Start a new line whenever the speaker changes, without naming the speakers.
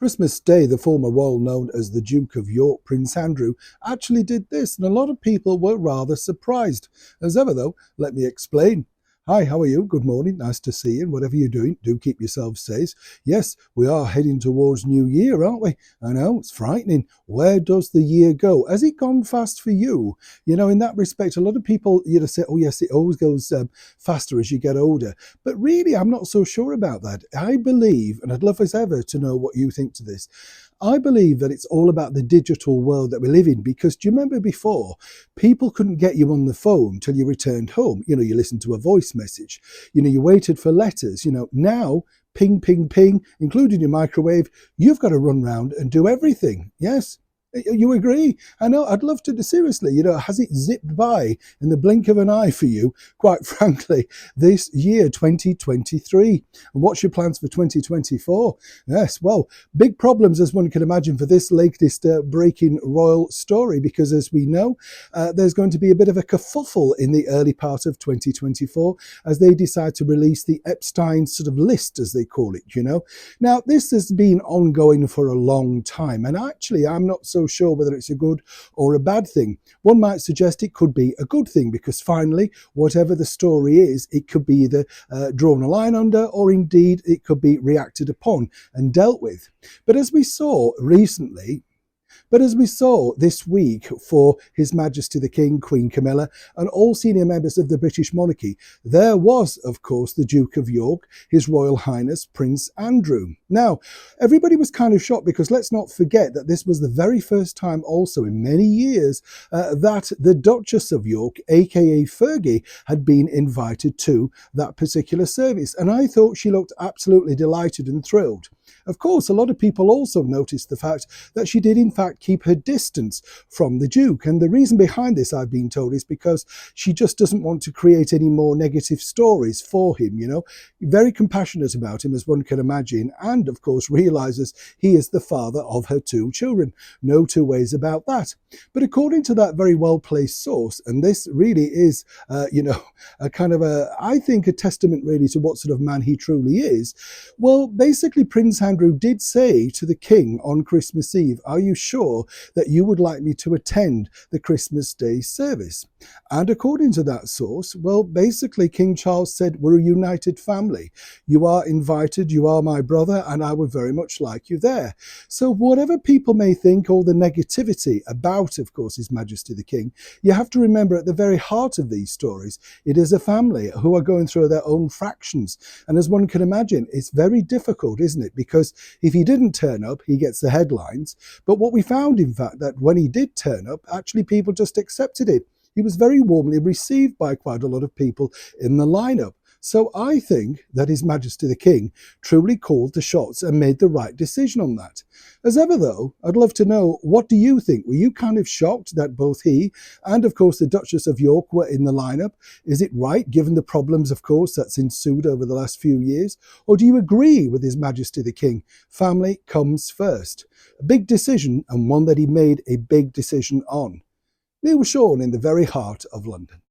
Christmas Day, the former royal known as the Duke of York, Prince Andrew, actually did this, and a lot of people were rather surprised. As ever, though, let me explain. Hi, how are you? Good morning. Nice to see you. And whatever you're doing, do keep yourselves safe. Yes, we are heading towards New Year, aren't we? I know, it's frightening. Where does the year go? Has it gone fast for you? You know, in that respect, a lot of people, say, oh, yes, it always goes faster as you get older. But really, I'm not so sure about that. I believe, and I'd love as ever to know what you think to this, I believe that it's all about the digital world that we live in, because do you remember before, people couldn't get you on the phone till you returned home? You know, you listened to a voice message, you waited for letters. Now, ping, ping, ping, including your microwave, you've got to run round and do everything. Yes? You agree? I know, I'd love to, seriously, has it zipped by in the blink of an eye for you, quite frankly, this year, 2023? And what's your plans for 2024? Yes, well, big problems, as one can imagine, for this latest breaking royal story, because as we know, there's going to be a bit of a kerfuffle in the early part of 2024 as they decide to release the Epstein sort of list, as they call it, Now, this has been ongoing for a long time, and actually, I'm not so sure whether it's a good or a bad thing. One might suggest it could be a good thing, because finally, whatever the story is, it could be either drawn a line under, or indeed it could be reacted upon and dealt with. But as we saw this week for His Majesty the King, Queen Camilla, and all senior members of the British monarchy, there was, of course, the Duke of York, His Royal Highness Prince Andrew. Now, everybody was kind of shocked, because let's not forget that this was the very first time also in many years that the Duchess of York, aka Fergie, had been invited to that particular service. And I thought she looked absolutely delighted and thrilled. Of course, a lot of people also noticed the fact that she did in fact keep her distance from the Duke. And the reason behind this, I've been told, is because she just doesn't want to create any more negative stories for him, Very compassionate about him, as one can imagine, and of course realizes he is the father of her two children. No two ways about that. But according to that very well-placed source, and this really is, a kind of I think, a testament really to what sort of man he truly is. Well, basically, Prince Andrew did say to the King on Christmas Eve, "Are you sure that you would like me to attend the Christmas Day service?" And according to that source, well, basically King Charles said, "We're a united family. You are invited, you are my brother, and I would very much like you there." So whatever people may think, all the negativity about, of course, His Majesty the King, you have to remember, at the very heart of these stories, it is a family who are going through their own fractions. And as one can imagine, it's very difficult, isn't it? Because if he didn't turn up, he gets the headlines. But what we found, in fact, that when he did turn up, actually people just accepted it. He was very warmly received by quite a lot of people in the lineup. So I think that His Majesty the King truly called the shots and made the right decision on that. As ever, though, I'd love to know, what do you think? Were you kind of shocked that both he and, of course, the Duchess of York were in the lineup? Is it right, given the problems, of course, that's ensued over the last few years? Or do you agree with His Majesty the King? Family comes first. A big decision, and one that he made a big decision on. Neil Sean in the very heart of London.